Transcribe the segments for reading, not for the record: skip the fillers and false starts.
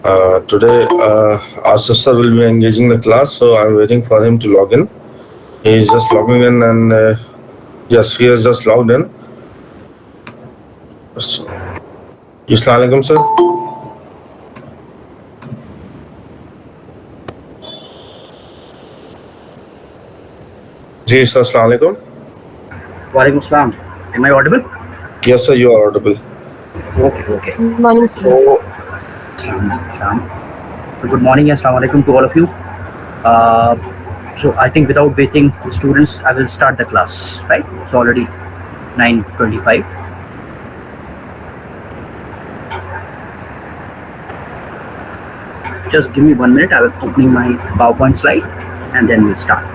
Today, our sister will be engaging the class, so I'm waiting for him to log in. He's just logging in, and yes, he has just logged in. Assalamu alaikum, sir. Ji, sir, assalamu alaikum. Walaikum Assalam. Am I audible? Yes, sir, you are audible. Okay. Morning, sir. Assalam. Good morning and Assalamu alaikum to all of you. So I think without waiting the students, I will start the class, right? It's already 9:25. Just give me 1 minute. I will opening my PowerPoint slide and then we'll start.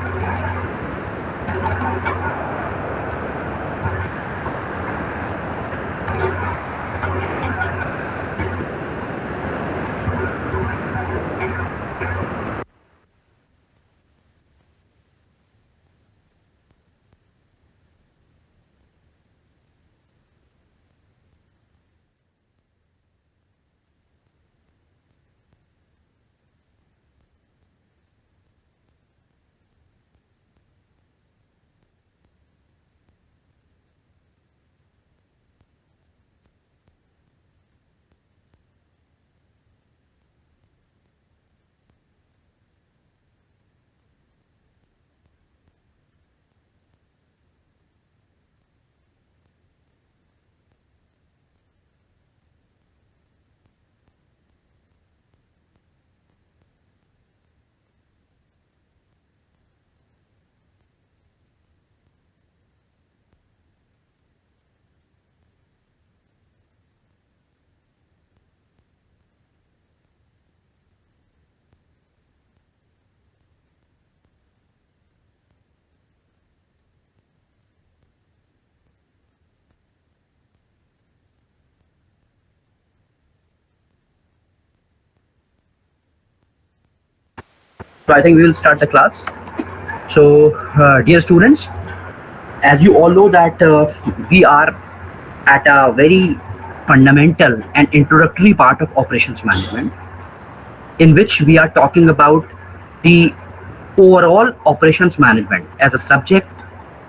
So I think we will start the class. So dear students, as you all know that we are at a very fundamental and introductory part of operations management, in which we are talking about the overall operations management as a subject,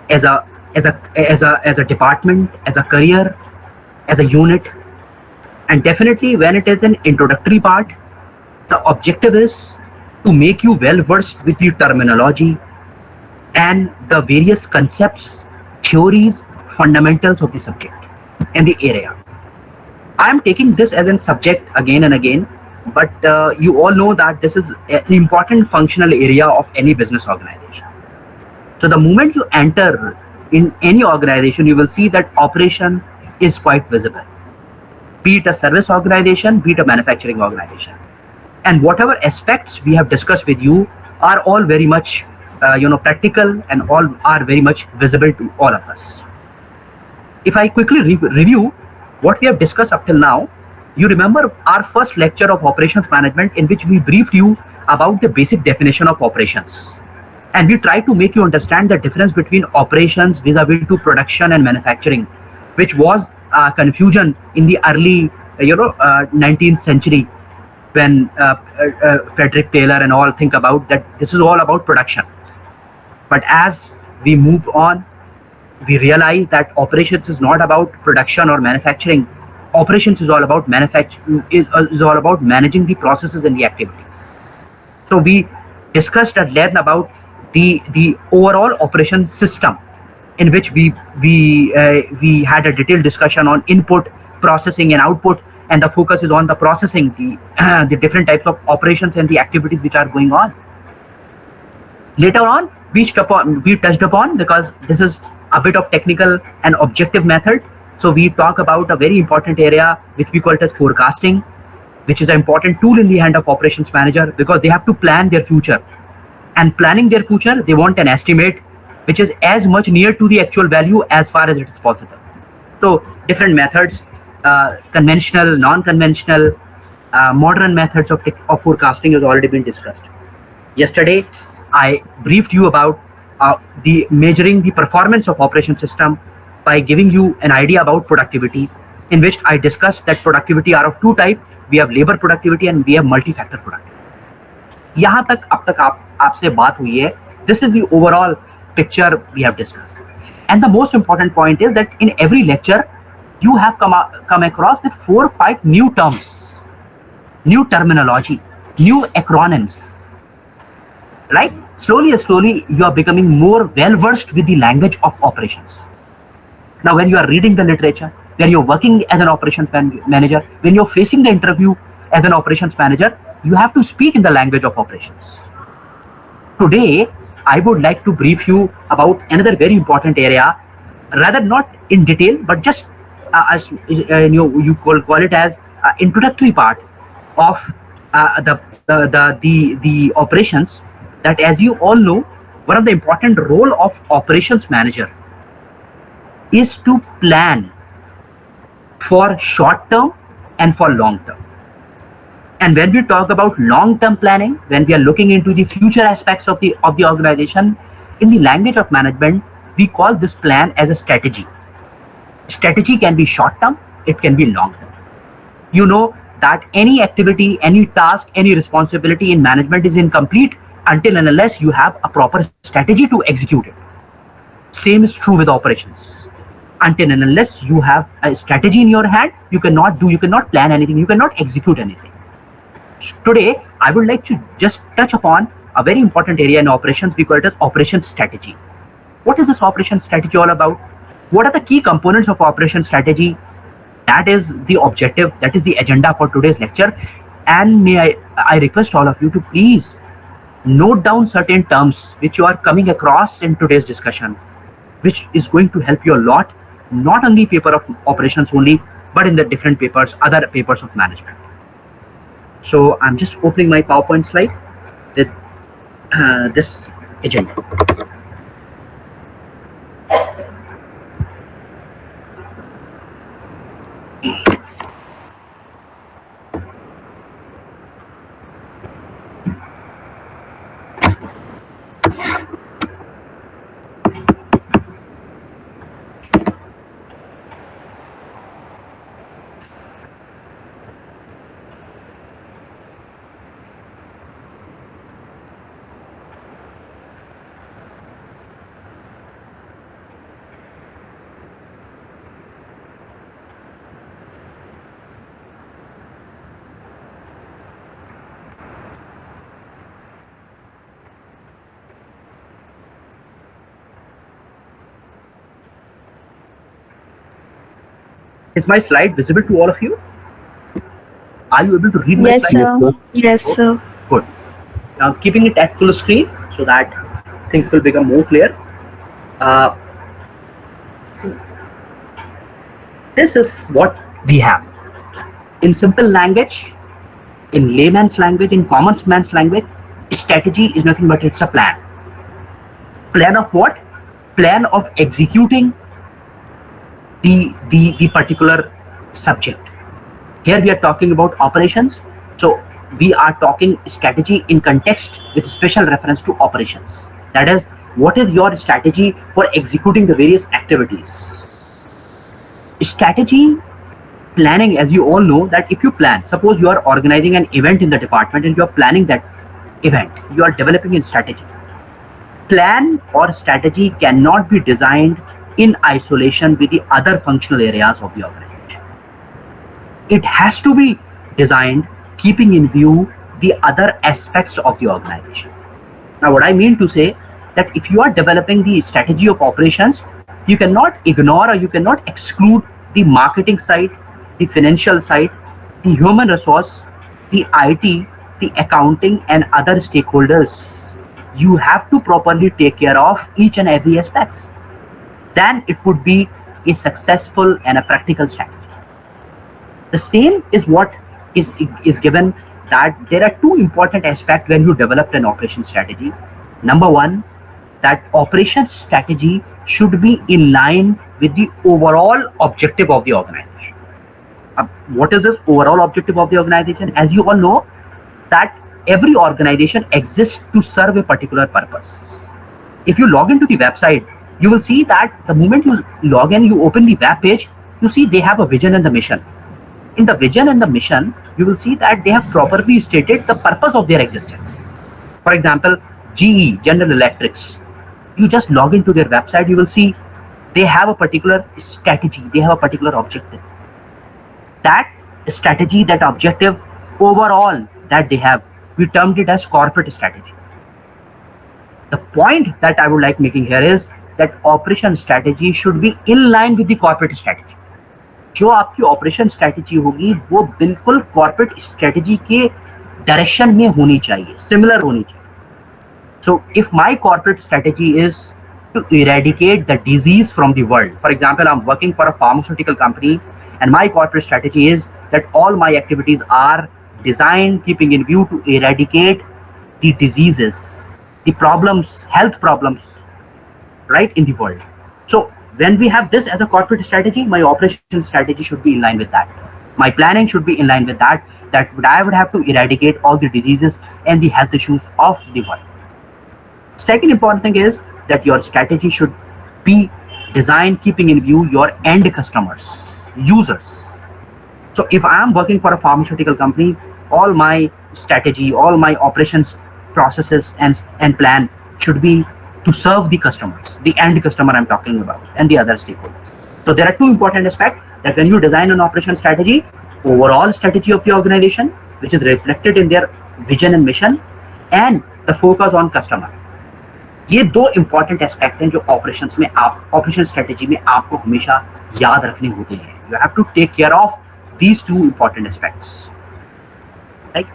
as a department, as a career, as a unit. And definitely when it is an introductory part, the objective is to make you well versed with the terminology and the various concepts, theories, fundamentals of the subject and the area. I am taking this as a subject again and again, but you all know that this is an important functional area of any business organization. So the moment you enter in any organization, you will see that operation is quite visible, be it a service organization, be it a manufacturing organization. And whatever aspects we have discussed with you are all very much practical, and all are very much visible to all of us. If I quickly review what we have discussed up till now, you remember our first lecture of operations management, in which we briefed you about the basic definition of operations, and we tried to make you understand the difference between operations vis-a-vis to production and manufacturing, which was confusion in the early 19th century, when Frederick Taylor and all think about that this is all about production. But as we moved on, we realized that operations is not about production or manufacturing. Operations is all about is all about managing the processes and the activities. So we discussed at length about the overall operation system, in which we had a detailed discussion on input, processing, and output. And the focus is on the processing, the different types of operations and the activities which are going on. Later on, we touched upon, because this is a bit of technical and objective method. So we talk about a very important area which we call it as forecasting, which is an important tool in the hand of operations manager, because they have to plan their future. And planning their future, they want an estimate which is as much near to the actual value as far as it is possible. So different methods, conventional, non-conventional, modern methods of forecasting has already been discussed. Yesterday, I briefed you about the measuring the performance of operation system by giving you an idea about productivity, in which I discussed that productivity are of two types. we have labor productivity, and we have multi-factor productivity. यहाँ तक अब तक आपसे बात हुई है. This is the overall picture we have discussed. And the most important point is that in every lecture, you have come across with 4 or 5 new terms, new terminology, new acronyms. Right? Slowly, you are becoming more well versed with the language of operations. Now, when you are reading the literature, when you're working as an operations manager, when you're facing the interview as an operations manager, you have to speak in the language of operations. Today, I would like to brief you about another very important area, rather not in detail, but just as you call it as introductory part of the operations. That, as you all know, one of the important role of operations manager is to plan for short term and for long term. And when we talk about long term planning, when we are looking into the future aspects of the organization, in the language of management, we call this plan as a strategy. Strategy can be short term, it can be long term. You know that any activity, any task, any responsibility in management is incomplete until and unless you have a proper strategy to execute it. Same is true with operations. Until and unless you have a strategy in your hand, you cannot plan anything, you cannot execute anything. Today, I would like to just touch upon a very important area in operations. We call it as operations strategy. What is this operations strategy all about? What are the key components of operations strategy? That is the objective, that is the agenda for today's lecture. And may I request all of you to please note down certain terms which you are coming across in today's discussion, which is going to help you a lot, not on the paper of operations only, but in the different papers, other papers of management. So I'm just opening my PowerPoint slide with this agenda. Is my slide visible to all of you? Are you able to read my slide? Sir. Yes, sir. Good. Now keeping it at full screen so that things will become more clear. This is what we have. In simple language, in layman's language, in common man's language, strategy is nothing but it's a plan. Plan of what? Plan of executing the particular subject. Here we are talking about operations, so we are talking strategy in context with special reference to operations. That is, what is your strategy for executing the various activities? Strategy planning, as you all know, that if you plan, suppose you are organizing an event in the department and you are planning that event, you are developing a strategy. Plan or strategy cannot be designed in isolation with the other functional areas of the organization. It has to be designed keeping in view the other aspects of the organization. Now, what I mean to say that if you are developing the strategy of operations, you cannot ignore or you cannot exclude the marketing side, the financial side, the human resource, the IT, the accounting and other stakeholders. You have to properly take care of each and every aspect. Then it would be a successful and a practical strategy. The same is what is given, that there are two important aspects when you develop an operation strategy. Number one, that operation strategy should be in line with the overall objective of the organization. What is this overall objective of the organization? As you all know, that every organization exists to serve a particular purpose. If you log into the website, you will see that the moment you log in, you open the web page, you see they have a vision and the mission. in the vision and the mission, you will see that they have properly stated the purpose of their existence. For example, GE, General Electrics, you just log into their website, you will see they have a particular strategy, they have a particular objective. That strategy, that objective overall that they have, we termed it as corporate strategy. The point that I would like making here is that operation strategy should be in line with the corporate strategy. जो आपकी operation strategy होगी वो बिल्कुल corporate strategy के direction में होनी चाहिए, similar होनी चाहिए. So if my corporate strategy is to eradicate the disease from the world, for example, I'm working for a pharmaceutical company and my corporate strategy is that all my activities are designed keeping in view to eradicate the diseases, the problems, health problems, right, in the world. So when we have this as a corporate strategy, my operation strategy should be in line with that. My planning should be in line with that, that I would have to eradicate all the diseases and the health issues of the world. Second important thing is that your strategy should be designed keeping in view your end customers, users. So if I am working for a pharmaceutical company, all my strategy, all my operations processes and plan should be to serve the customers, the end customer I'm talking about, and the other stakeholders. So there are two important aspects that when you design an operation strategy, overall strategy of the organization, which is reflected in their vision and mission, and the focus on customer. ये दो important aspect हैं जो operations में आप operation strategy में आपको हमेशा याद रखने होते हैं. You have to take care of these two important aspects. Like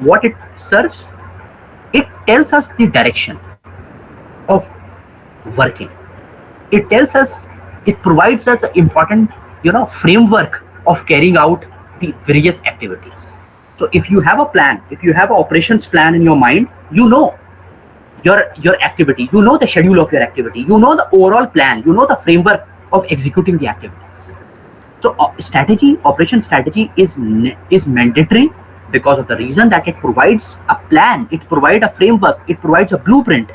what it serves, it tells us the direction of working. It tells us, it provides us an important, framework of carrying out the various activities. So if you have a plan, if you have an operations plan in your mind, you know your activity, you know the schedule of your activity, you know the overall plan, you know the framework of executing the activities. So strategy, operation strategy is mandatory because of the reason that it provides a plan, it provides a framework, it provides a blueprint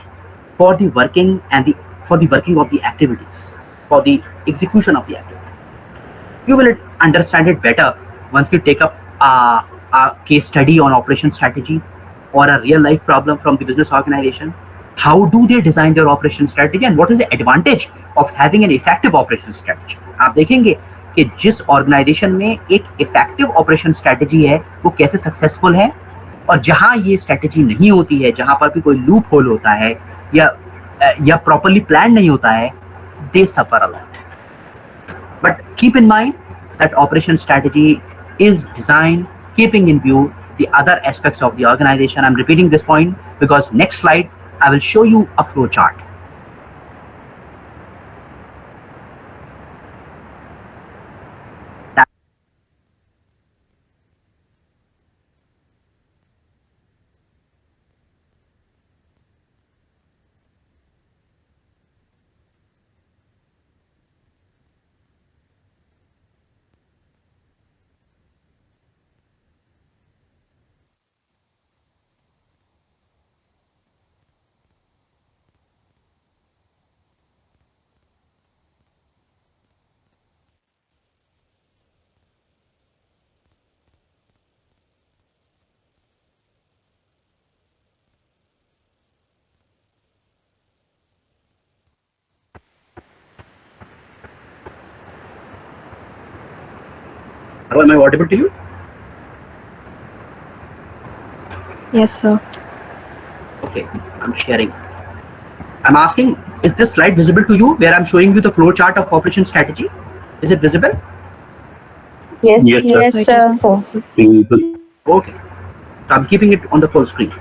for the working and for the working of the activities, for the execution of the activity. You will understand it better once we take up a case study on operation strategy or a real life problem from the business organization. How do they design their operation strategy and what is the advantage of having an effective operation strategy? आप देखेंगे कि जिस organisation में एक effective operation strategy है वो कैसे successful है, और जहां ये स्ट्रेटजी नहीं होती है, जहां पर भी कोई लूप होल होता है या प्रॉपर्ली प्लान नहीं होता है, they suffer a lot. But keep in mind that operation strategy is design keeping in view the other aspects of the organization. I'm repeating this point because next slide I will show you a flow chart. Am I audible to you? Yes, sir. Okay, I'm sharing. I'm asking, is this slide visible to you where I'm showing you the flow chart of operation strategy? Is it visible? Yes, Yes, sir. Okay, so I'm keeping it on the full screen.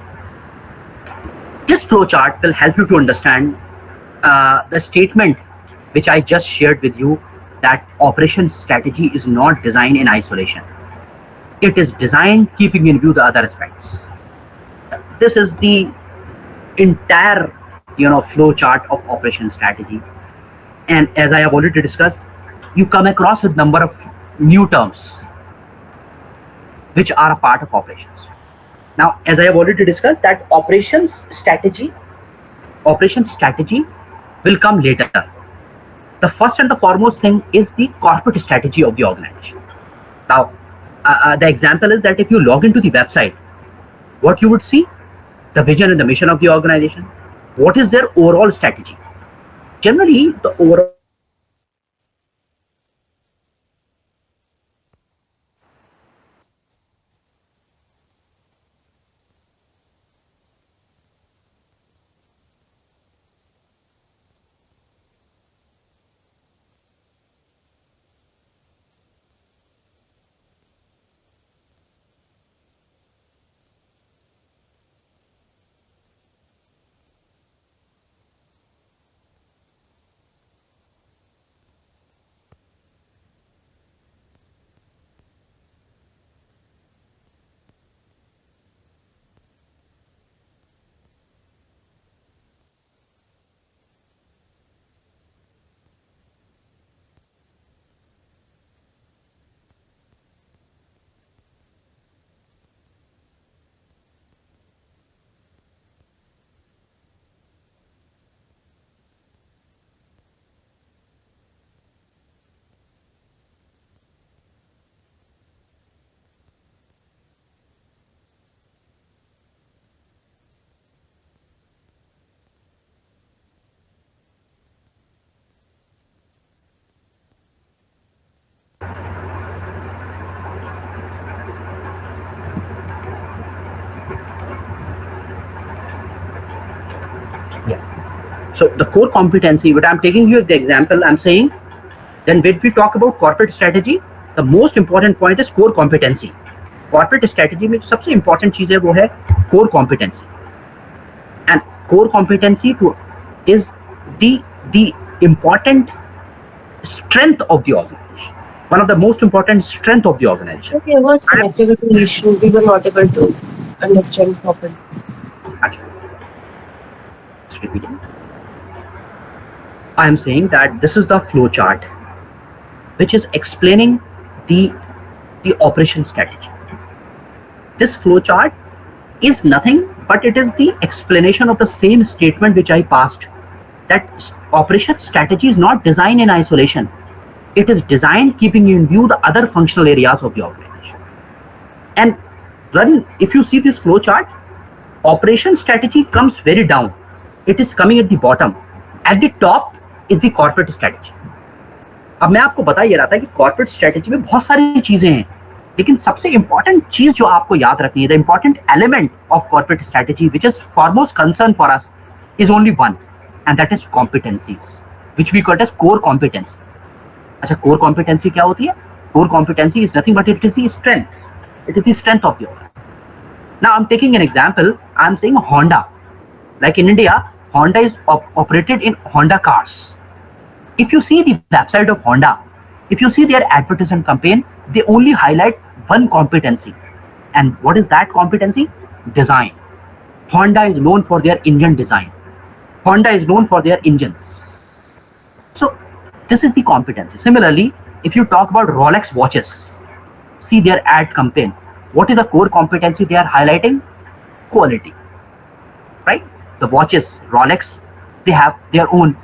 This flow chart will help you to understand the statement which I just shared with you, that operation strategy is not designed in isolation. It is designed keeping in view the other aspects. This is the entire flow chart of operation strategy. And as I have already discussed, you come across with number of new terms which are a part of operations. Now, as I have already discussed, that operation strategy will come later. The first and the foremost thing is the corporate strategy of the organization. Now, the example is that if you log into the website, what you would see, the vision and the mission of the organization. What is their overall strategy? Generally, the overall So the core competency, but I'm taking you the example, I'm saying, then when we talk about corporate strategy, the most important point is core competency. Corporate strategy में सबसे important चीज है वो है core competency. And core competency is the important strength of the organization. One of the most important strength of the organization. So there was connectivity issue. We were not able to understand properly. Just repeating. I am saying that this is the flow chart, which is explaining the operation strategy. This flow chart is nothing but it is the explanation of the same statement which I passed, that operation strategy is not designed in isolation. It is designed keeping in view the other functional areas of the organization. And then if you see this flow chart, operation strategy comes very down. It is coming at the bottom. At the top is the corporate strategy. अब मैं आपको बता ये रहा था कि corporate strategy में बहुत सारी चीजें हैं, लेकिन सबसे इंपॉर्टेंट चीज जो आपको याद रखनी है, the important element of corporate strategy which is foremost concern for us is only one, and that is competencies, which we call as core competency. अच्छा, कोर कॉम्पिटेंसी क्या होती है? Core competency is nothing but it is the strength. It is the strength of your. Now I am taking an example. I am saying Honda. Like in India, Honda is operated in Honda cars. If you see the website of Honda, if you see their advertisement campaign, they only highlight one competency. And what is that competency? Design. Honda is known for their engine design. Honda is known for their engines. So this is the competency. Similarly, if you talk about Rolex watches, see their ad campaign. What is the core competency they are highlighting? Quality. Right? The watches, Rolex, they have their own,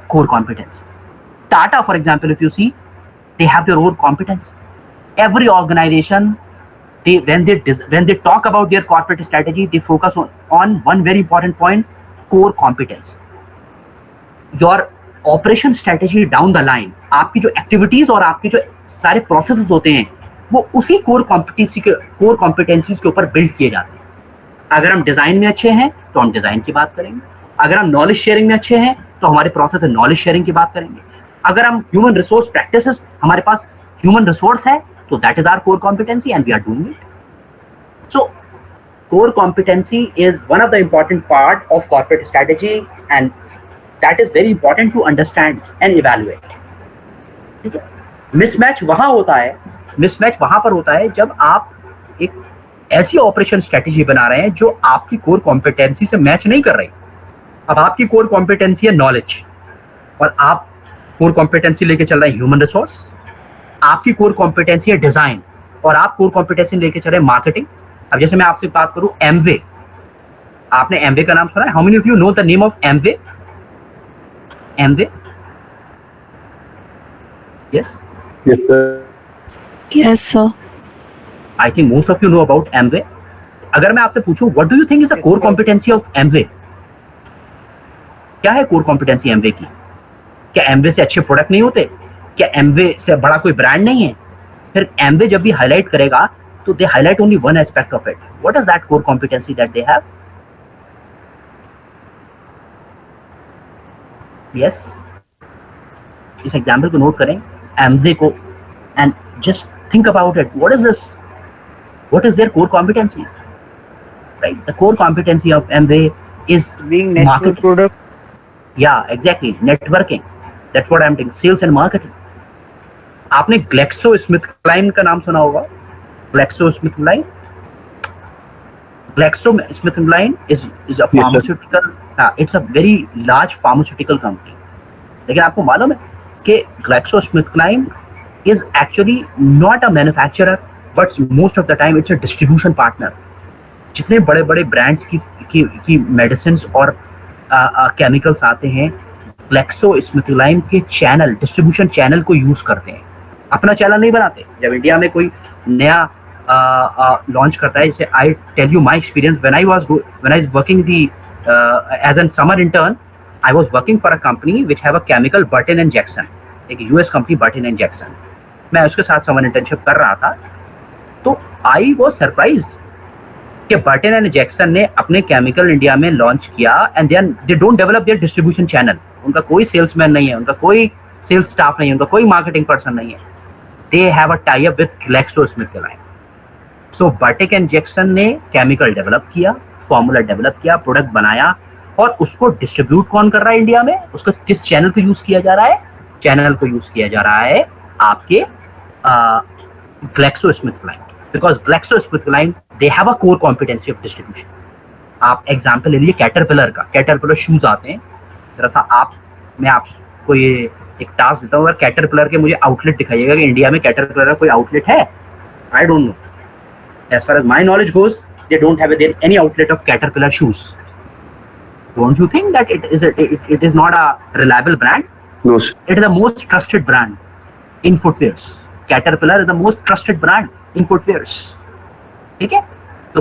core competence. Tata, for example, if you see, they have their own competence. Every organization, when they talk about their corporate strategy, they focus on one very important point: core competence. Your operation strategy down the line, आपकी जो activities और आपके जो सारे processes होते हैं, वो उसी core competencies के ऊपर build किए जाते हैं. अगर हम डिजाइन में अच्छे हैं तो हम डिजाइन की बात करेंगे. अगर हम नॉलेज शेयरिंग में अच्छे हैं तो हमारे प्रोसेस है नॉलेज शेयरिंग की बात करेंगे. अगर हम ह्यूमन रिसोर्स प्रैक्टिसेस, हमारे पास ह्यूमन रिसोर्स है, तो that is our core competency and we are doing it. So core competency is one of the important part of corporate strategy and that is very important to understand and evaluate. ठीक है. Mismatch वहां होता है, mismatch वहां पर होता है जब आप एक ऐसी ऑपरेशन स्ट्रेटेजी बना रहे हैं जो आपकी कोर कॉम्पिटेंसी से मैच नहीं कर रही. अब आपकी कोर कॉम्पिटेंसी है नॉलेज और आप कोर कॉम्पिटेंसी लेके चल रहे हैं ह्यूमन रिसोर्स. आपकी कोर कॉम्पिटेंसी है डिजाइन और आप कोर कॉम्पिटेंसी लेके चल रहे हैं मार्केटिंग. अब जैसे मैं आपसे बात करूं एमवे, आपने एमवे का नाम सुना है? How many of you know the name of Amway? Amway? Yes Yes, sir. I think most of you know about Amway. अगर मैं आपसे पूछूं what do you think is a core competency of Amway, क्या है core competency Amway की? क्या Amway से अच्छे प्रोडक्ट नहीं होते? क्या एमवे से बड़ा कोई ब्रांड नहीं है? फिर एमवे जब भी हाईलाइट करेगा तो they highlight only one aspect of it. What is that core competency that they have? Yes, इस एग्जाम्पल को नोट करें, एमवे को, and just think about it. What is this? What is their core competency? Right, the core competency of Amway is being network marketing. product. Yeah, exactly, networking. That's what I'm doing. Sales and marketing. आपने GlaxoSmithKline का नाम सुना होगा? GlaxoSmithKline. GlaxoSmithKline is a pharmaceutical. It's a very large pharmaceutical company. लेकिन आपको मालूम है कि GlaxoSmithKline is actually not a manufacturer. But most of the time it's a distribution partner. जितने बड़े बड़े ब्रांड्स की मेडिसिन और केमिकल्स आते हैं, ग्लैक्सोस्मिथक्लाइन के चैनल, डिस्ट्रीब्यूशन चैनल को यूज करते हैं, अपना चैनल नहीं बनाते. जब इंडिया में कोई नया लॉन्च करता है, जैसे I tell you my experience when I was working the as an summer intern. I was working for a company which have a chemical Burton and Jackson, एक US company Burton and Jackson. मैं उसके साथ summer internship कर रहा था. तो I was surprise कि Burton and Jackson ने अपने केमिकल इंडिया में लॉन्च किया and then they don't develop their distribution channel. उनका कोई सेल्समैन नहीं है, उनका कोई सेल्स स्टाफ नहीं है, उनका कोई मार्केटिंग पर्सन नहीं है. दे have a tie up with GlaxoSmithKline. So Burton and Jackson ने केमिकल डेवलप किया, फॉर्मूला डेवलप किया, प्रोडक्ट बनाया, और उसको डिस्ट्रीब्यूट कौन कर रहा है इंडिया में? उसका किस चैनल को यूज किया जा रहा है? चैनल को यूज किया जा रहा है आपके GlaxoSmithKline. Because GlaxoSmithKline, they have a core competency of distribution. आप एग्जाम्पल ले लीजिए कैटरपिलर का. कैटरपिलर शूज आते हैं. जरा सा मैं आपको ये एक टास्क देता हूँ, अगर कैटरपिलर के मुझे आउटलेट दिखाइएगा कि इंडिया में कैटरपिलर का कोई आउटलेट है. I don't know. As far as my knowledge goes, they don't have any outlet of Caterpillar shoes. Don't you think that it is not a reliable brand? No, sir. It is the most trusted brand in footwears. Caterpillar is the most trusted brand in footwears. ठीक है, तो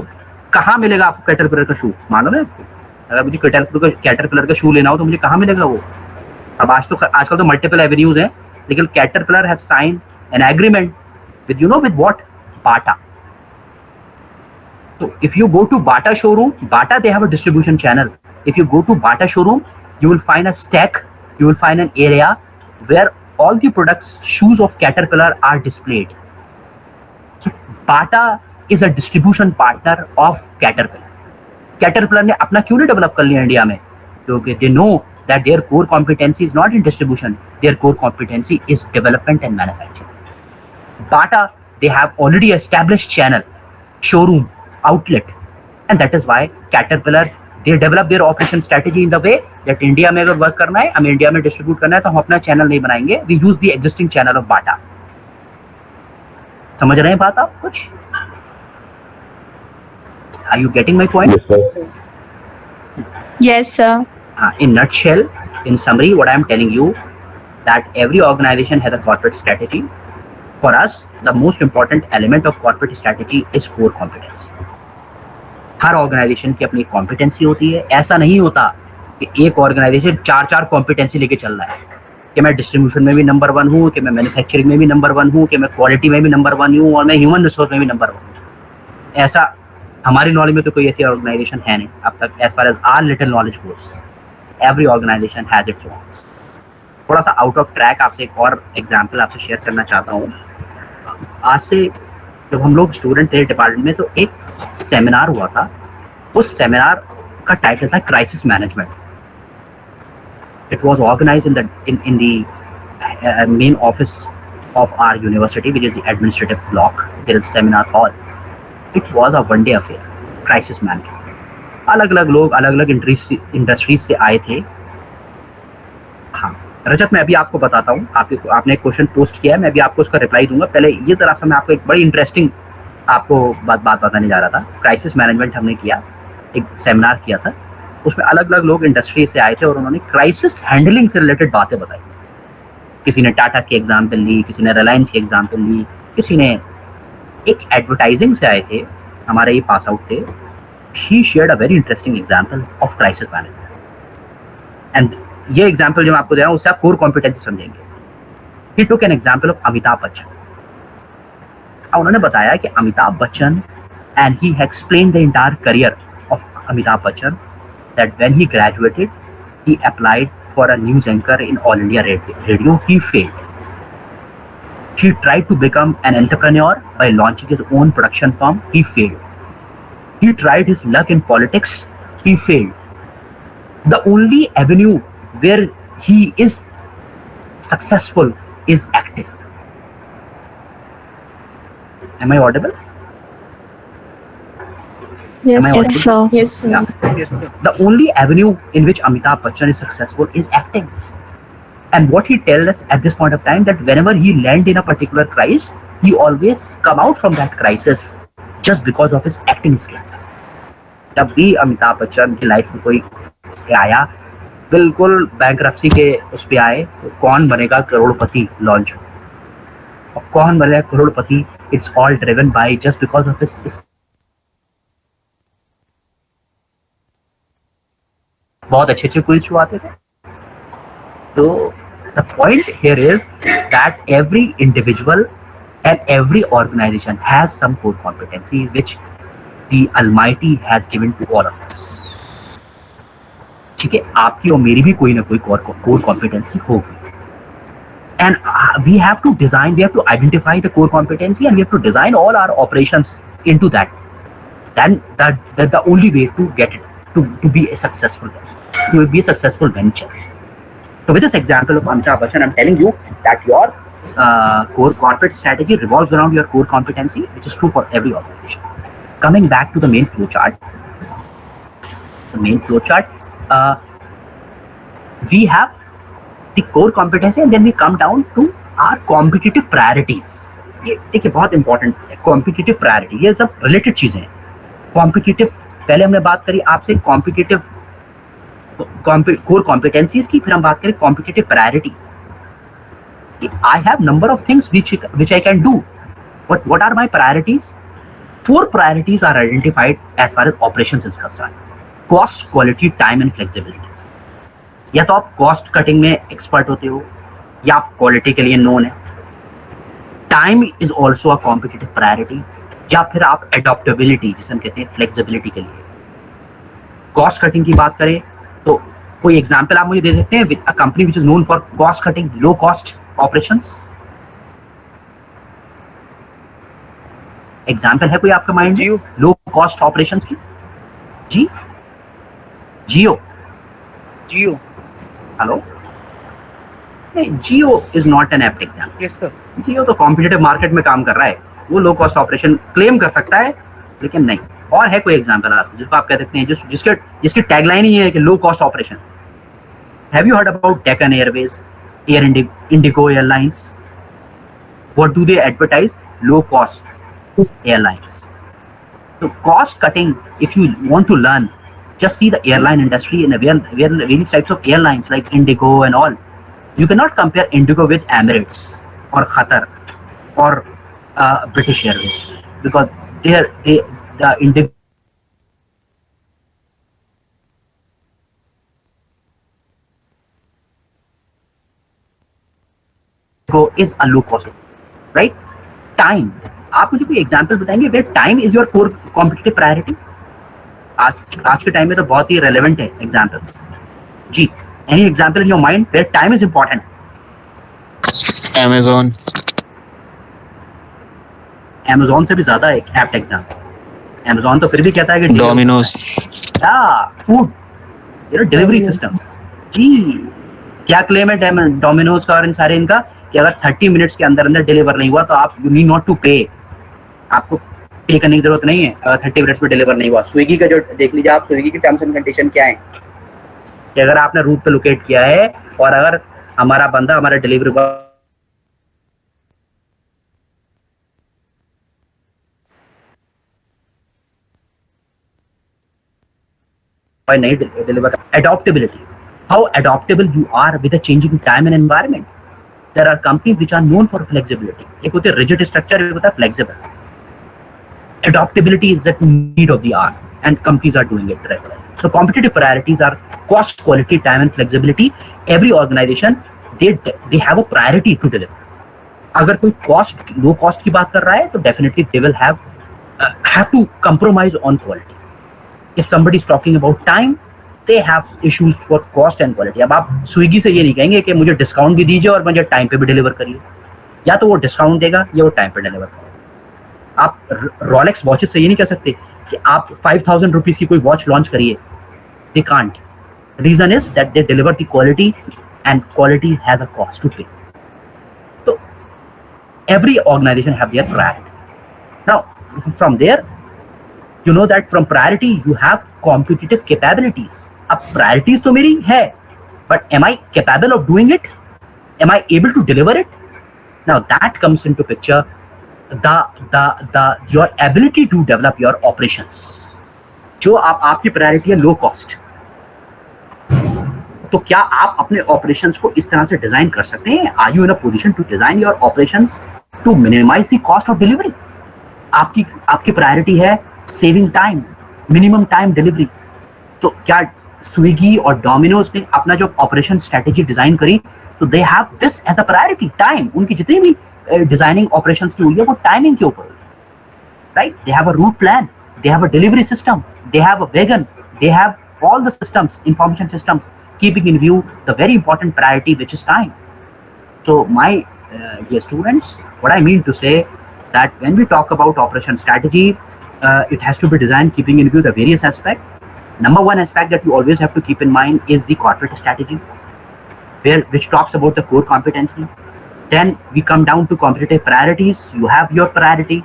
कहाँ मिलेगा आपको caterpillar का शू? मालूम है आपको? अगर मुझे कैटरपिलर का शू लेना हो तो मुझे कहाँ मिलेगा वो? अब आजकल तो मल्टीपल एवेन्यूज हैं, लेकिन Caterpillar have sign an agreement with with what? Bata. तो if you go to Bata showroom, Bata they have a distribution channel. If you go to Bata showroom, you will find a stack, you will find an area where all the products, shoes of Caterpillar are displayed. So Bata is a distribution partner of Caterpillar. Caterpillar ने अपना क्यों नहीं develop कर लिया India में? क्योंकि they know that their core competency is not in distribution, their core competency is development and manufacturing. Bata, they have already established channel, showroom, outlet, and that is why Caterpillar, they develop their operation strategy in the way that India में अगर work करना है, हमें India में distribute करना है, तो हम अपना चैनल नहीं बनाएंगे. We use the existing channel of Bata. समझ रहे हैं बात आप कुछ? Are you getting my point? Yes, sir. Yes, sir. In nutshell, in summary, what I am telling you, that every organization has a corporate strategy. For us, the most important element of corporate strategy is core competence. हर organization की अपनी competency होती है. ऐसा नहीं होता कि एक ऑर्गेनाइजेशन चार कॉम्पिटेंसी लेके चल रहा है कि मैं डिस्ट्रीब्यूशन में भी नंबर 1 हूँ, कि मैं मैन्युफैक्चरिंग में भी नंबर 1 हूँ, कि मैं क्वालिटी में भी नंबर 1 हूँ, और मैं ह्यूमन रिसोर्स में भी नंबर 1 हूँ. ऐसा हमारी नॉलेज में तो कोई ऐसी ऑर्गेनाइजेशन है नहीं अब तक. As far as our little knowledge goes, every organization has its own. थोड़ा सा आउट ऑफ ट्रैक आपसे एक और एग्जाम्पल आपसे शेयर करना चाहता हूँ. आज से जब हम लोग स्टूडेंट थे डिपार्टमेंट में, तो एक सेमिनार हुआ था. उस सेमिनार का टाइटल था crisis management. It was organized in the main office of our university, which is the administrative block. There is a seminar hall. It was a one-day affair. Crisis management. अलग-अलग लोग अलग-अलग industries से आए थे. हाँ रजत, मैं अभी आपको बताता हूँ. आपने एक क्वेश्चन पोस्ट किया है, मैं अभी आपको उसका रिप्लाई दूंगा. पहले ये तरह से मैं आपको एक बड़ी इंटरेस्टिंग आपको बात बताने जा रहा था. क्राइसिस मैनेजमेंट हमने किया, एक सेमिनार किया था. उसमें अलग अलग लोग इंडस्ट्री से आए थे और उन्होंने क्राइसिस हैंडलिंग से रिलेटेड बातें बताई. किसी ने टाटा की एग्जाम्पल ली, किसी ने रिलायंस की एग्जाम्पल ली, किसी ने एक एडवर्टाइजिंग से आए थे, हमारे ये पास आउट थे. He shared a very interesting example of crisis management, and ये एग्जांपल जो मैं आपको दे रहा हूँ उससे आप कोर कॉम्पिटेंसी समझेंगे. He took an example of Amitabh Bachchan. उन्होंने बताया कि Amitabh Bachchan, and he explained the entire career of Amitabh Bachchan, that when he graduated, he applied for a news anchor in All India Radio. He failed. He tried to become an entrepreneur by launching his own production firm. He failed. He tried his luck in politics. He failed. The only avenue where he is successful is acting. Am I audible? Yes, Am I audible? sir. Yes, sir. Yeah. The only avenue in which Amitabh Bachchan is successful is acting. And what he tells us at this point of time, that whenever he land in a particular crisis, he always come out from that crisis just because of his acting skills. जब भी अमिताभ बच्चन की life में कोई आया, बिल्कुल bankruptcy के उस पे आए, तो कौन बनेगा करोड़पति लॉन्च, और Kaun Banega Crorepati, it's all driven by just because of his. बहुत अच्छे अच्छे क्विज शो आते थे. तो the point here is that every individual and every organization has some core competency which the almighty has given to all of us. ठीक है, आपकी और मेरी भी कोई ना कोई कोर कॉम्पिटेंसी होगी. And we have to design, we have to identify the core competency, and we have to design all our operations into that. Then that's the only way to get it to be a successful venture. So with this example of Amitabh Bachchan, I'm telling you that your core corporate strategy revolves around your core competency, which is true for every organization. Coming back to the main flowchart, we have the core competency, and then we come down to our competitive priorities. ये देखिए बहुत important है, competitive priority. ये सब related चीजें हैं. Competitive, पहले हमने बात करी आपसे कॉम्पिटिटिव कोर कॉम्पिटेंसीज की, फिर हम बात करें competitive priorities. I have number of things which I can do, but what are my priorities? 4 priorities are identified as far as operations is concerned: cost, quality, time and flexibility. या तो आप cost cutting में expert होते हो, या आप quality के लिए नोन है. Time is also a competitive priority, या फिर आप एडॉप्टेबिलिटी, जिसे हम कहते हैं फ्लेक्सिबिलिटी के लिए. कॉस्ट कटिंग की बात करें तो कोई एग्जांपल आप मुझे दे सकते हैं, a company which is known for cost cutting, low cost operations? Example है कोई आपका माइंड में लो कॉस्ट ऑपरेशंस की? जी, जियो. हेलो, नहीं, Jio is not an apt example. Yes sir. Jio तो कॉम्पिटिटिव मार्केट में काम कर रहा है, वो लो कॉस्ट ऑपरेशन क्लेम कर सकता है, लेकिन नहीं. और है कोई एग्जांपल आप जिसको आप कह सकते हैं, जिसकी टैगलाइन ही है कि low cost operation? Have you heard about Deccan Airways, Air Indigo airlines? What do they advertise? Low cost airlines. तो cost cutting, if you want to learn, just see the airline industry and various types of airlines like Indigo and all. You cannot compare Indigo with Emirates or Qatar or British Airways, because the Indigo is a low cost, right? Time, आप मुझे कोई example बताएंगे where time is your core competitive priority? आज के time में तो बहुत ही रेलेवेंट है एग्जांपल्स. जी, any example in your mind where time is important? Amazon से भी ज्यादा एक एप्ट एग्जांपल. Amazon तो फिर भी कहता है कि डोमिनोज, फूड, डिलीवरी सिस्टम. जी, क्या क्लेम है डोमिनोज का और इन सारे इनका, कि अगर 30 मिनट्स के अंदर अंदर डिलीवर नहीं हुआ तो आप यू नीड नॉट टू पे, आपको पे करने की जरूरत नहीं है. अगर 30 मिनट्स में डिलीवर नहीं हुआ. स्विगी का जो देख लीजिए आप, स्विगी की टर्म्स एंड कंडीशन क्या है, कि अगर आपने रूट पे लोकेट किया है और अगर हमारा बंदा हमारा डिलीवरी नहीं deliver. Adaptability, how adaptable you are with a changing time and environment. There are companies which are known for flexibility. एक होते है rigid structure, एक होता है flexible. adaptability is the need of the hour, and companies are doing it regularly. So competitive priorities are cost, quality, time, and flexibility. Every organization they have a priority to deliver. अगर कोई cost low cost की बात कर रहा है तो definitely they will have to compromise on quality. If somebody is talking about time, they have issues for cost and quality. अब आप स्विगी से ये नहीं कहेंगे कि मुझे डिस्काउंट भी दीजिए और मुझे टाइम पे भी डिलीवर करिए, या तो वो डिस्काउंट देगा या वो टाइम पे डिलीवर करेगा। आप रोलेक्स वॉचेस से ये नहीं कह सकते कि आप 5000 रुपीज की कोई वॉच लॉन्च करिए, they can't. Reason is that they deliver the quality and quality has a cost to pay. तो every organization have their priority. Now from there you know that from priority you have competitive capabilities. अब priorities तो मेरी है, but am I capable of doing it? Am I able to deliver it? Now that comes into picture, your ability to develop your operations. जो आपकी priority है low cost, तो क्या आप अपने operations को इस तरह से डिजाइन कर सकते हैं? Are you in a position to design your operations to minimize the cost of delivery? आपकी प्रायोरिटी है saving time, minimum time delivery. तो क्या स्विगी और डोमिनोज ने अपना जो ऑपरेशन स्ट्रेटेजी डिजाइन करी, तो they have this as a priority, time. उनकी जितनी भी डिजाइनिंग ऑपरेशंस की हुई है वो टाइमिंग के ऊपर, right? They have a route plan, they have a delivery system, they have a wagon, they have all the systems, information systems, keeping in view the very important priority which is time. So my dear students, what I mean to say that when we talk about operation strategy, it has to be designed keeping in view the various aspects. Number one aspect that you always have to keep in mind is the corporate strategy, which talks about the core competency. Then we come down to competitive priorities. You have your priority,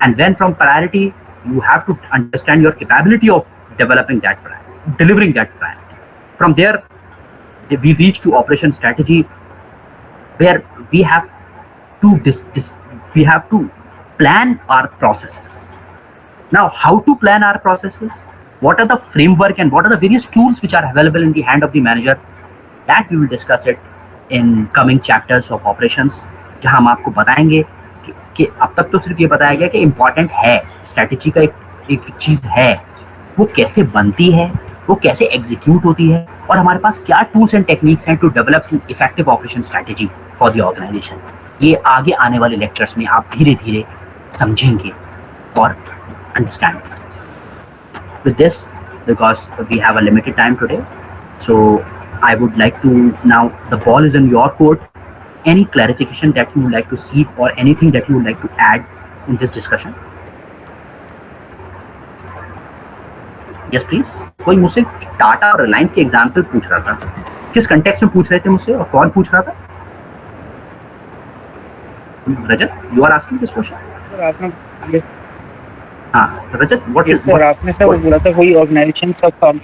and then from priority you have to understand your capability of developing that priority, delivering that priority. From there we reach to operation strategy, where we have to plan our processes. Now, how to plan our processes? What are the framework and what are the various tools which are available in the hand of the manager? That we will discuss it in coming chapters of operations, जहाँ हम आपको बताएंगे कि अब तक तो सिर्फ ये बताया गया कि इम्पॉर्टेंट है, स्ट्रैटेजी का एक चीज है, वो कैसे बनती है, वो कैसे एग्जीक्यूट होती है, और हमारे पास क्या टूल्स एंड टेक्निक्स हैं to develop effective operation strategy for the organization. ये आगे आने वाले लेक्चर्स में आप धीरे धीरे समझेंगे और understand. With this, because we have a limited time today, so I would like to, now the ball is in your court. Any clarification that you would like to seek or anything that you would like to add in this discussion? Yes, please. कोई मुझसे टाटा और रिलायंस के example पूछ रहा था, किस context में पूछ रहे थे मुझसे और कौन पूछ रहा था? रजत, you are asking this question? Sir आपने, हाँ रजत, what is सर आपने सर बोला था कोई ऑर्गेनाइजेशन सब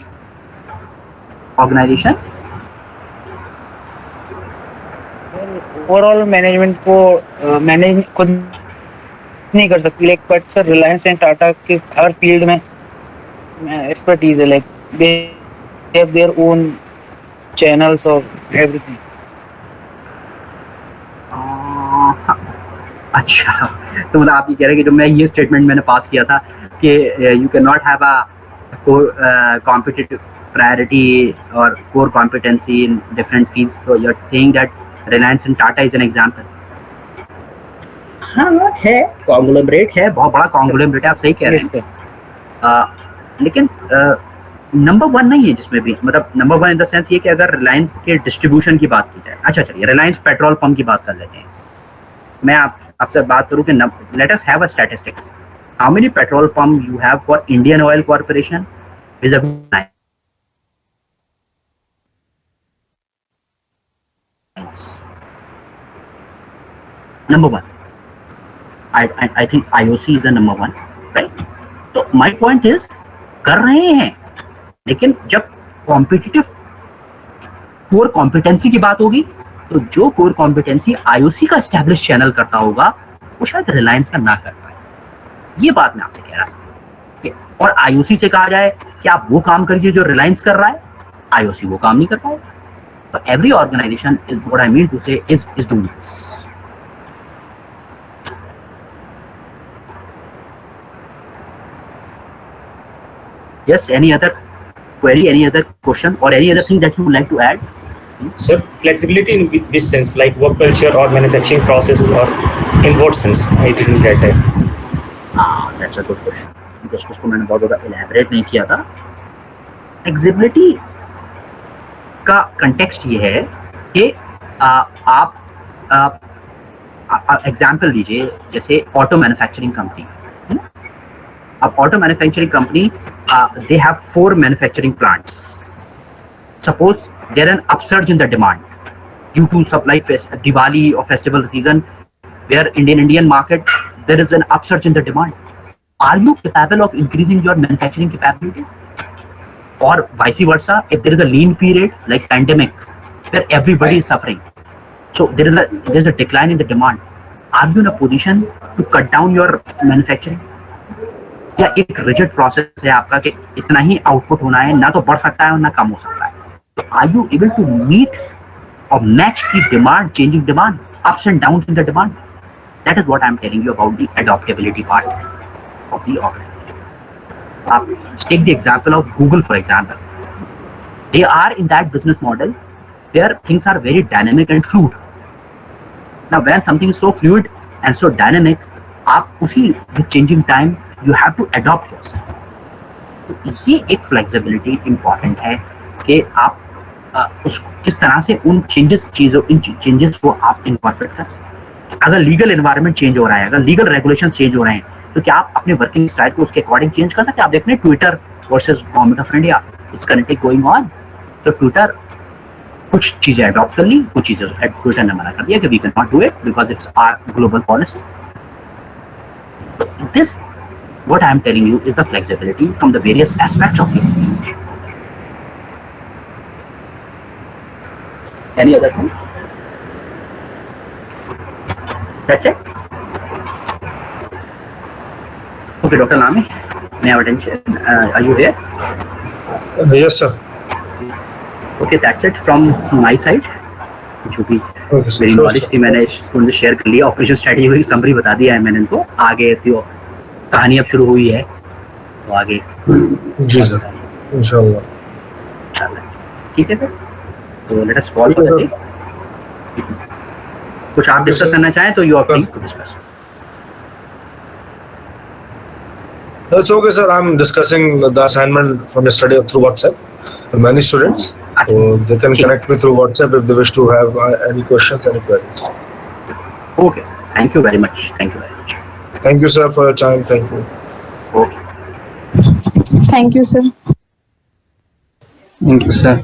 ऑर्गेनाइजेशन ओवरऑल मैनेजमेंट को मैनेज खुद नहीं कर सकती, like but sir Reliance and Tata के हर फील्ड में एक्सपर्टीज है, like they have their own channels और एवरीथिंग। अच्छा, तो मतलब आप ये कह रहे हैं कि जो मैं ये स्टेटमेंट मैंने पास किया था कि you can not have a competitive priority और core competency in different fields, so you're saying that Reliance and Tata is an example. हाँ है, कॉन्ग्लोमरेट है, बहुत बड़ा कॉन्ग्लोमरेट है, आप सही कह रहे हैं। लेकिन नंबर वन नहीं है जिसमें भी, मतलब number one in the sense ये कि अगर रिलायंस के डिस्ट्रीब्यूशन की बात की जाए, अच्छा चलिए रिलायंस पेट्रोल पंप की बात कर लेते हैं। मैं आपसे बात करूं कि let us have a statistics, how many petrol pump you have for Indian oil corporation is a number one. I think IOC is the number one, right? तो my point is कर रहे हैं, लेकिन जब कॉम्पिटिटिव कोर कॉम्पिटेंसी की बात होगी तो जो कोर कॉम्पिटेंसी IOC का एस्टैब्लिश चैनल करता होगा वो शायद रिलायंस का ना कर पाए। ये बात मैं आपसे कह रहा हूँ। और IOC से कहा जाए कि आप वो काम करिए जो रिलायंस कर रहा है, IOC वो काम नहीं कर पाएगा। तो every organization is what I mean to say is doing this. Yes, any other query, any other question, or any other thing that you would like to add? Sir, flexibility in this sense, like work culture or manufacturing processes, or in what sense? I didn't get it. That's a good question. Because उसको मैंने बहुत ज़्यादा elaborate नहीं किया था. Flexibility का context ये है कि आप एग्जाम्पल दीजिए, जैसे ऑटो मैन्युफैक्चरिंग कंपनी. अब auto manufacturing company they have 4 manufacturing plants. Suppose there an upsurge in the demand due to supply Diwali or festival season, where Indian market there is an upsurge in the demand. Are you capable of increasing your manufacturing capability? Or vice versa, if there is a lean period like pandemic where everybody is suffering, so there is a decline in the demand, are you in a position to cut down your manufacturing? या एक rigid process है आपका कि इतना ही output होना है, ना तो बढ़ सकता है और ना कम हो सकता है. तो are you able to meet और match the demand, changing demand, ups and downs in the demand? That is what I am telling you about the adaptability part of the organization. आप take the example of Google for example. They are in that business model where things are very dynamic and fluid. Now when something is so fluid and so dynamic, आप उसी with changing time you have to adopt yourself. तो ये एक flexibility important है कि आप उसको किस तरह से उन चेंजेस को आप इनकॉर्पोरेट करें. अगर लीगल एनवायरनमेंट चेंज हो रहा है, अगर लीगल रेगुलेशन चेंज हो रहे हैं, तो क्या आप अपने वर्किंग स्टाइल को उसके अकॉर्डिंग चेंज कर सकते हैं? आप देख रहे हैं Twitter versus government of India, it's currently going on. तो ट्विटर कुछ चीजें अडॉप्ट कर ली, कुछ चीजें ट्विटर ने मना कर दिया कि we can not do it because it's our global policy. This what I am telling you is the flexibility from the various aspects of it. Any other thing? That's it. Okay, Dr. Lami, may I have attention? Are you here? Yes, sir. Okay, that's it from my side. जो भी मेरी knowledge थी मैंने उनसे share कर लिया. Operation strategy की summary बता दिया है मैंने इनको. आगे तो कहानी अब शुरू हुई है, तो आगे जी सर, इंशाल्लाह. ठीक है सर, तो let us call for the day. कुछ आप डिस्कस करना चाहें तो you are free to discuss. It's okay, sir. I'm discussing the assignment from yesterday through WhatsApp with many students. So they can connect me through WhatsApp if they wish to have any questions, any queries. Okay. Thank you very much. Thank you very much. Thank you, sir, for your time. Thank you. Okay. Thank you, sir. Thank you, sir.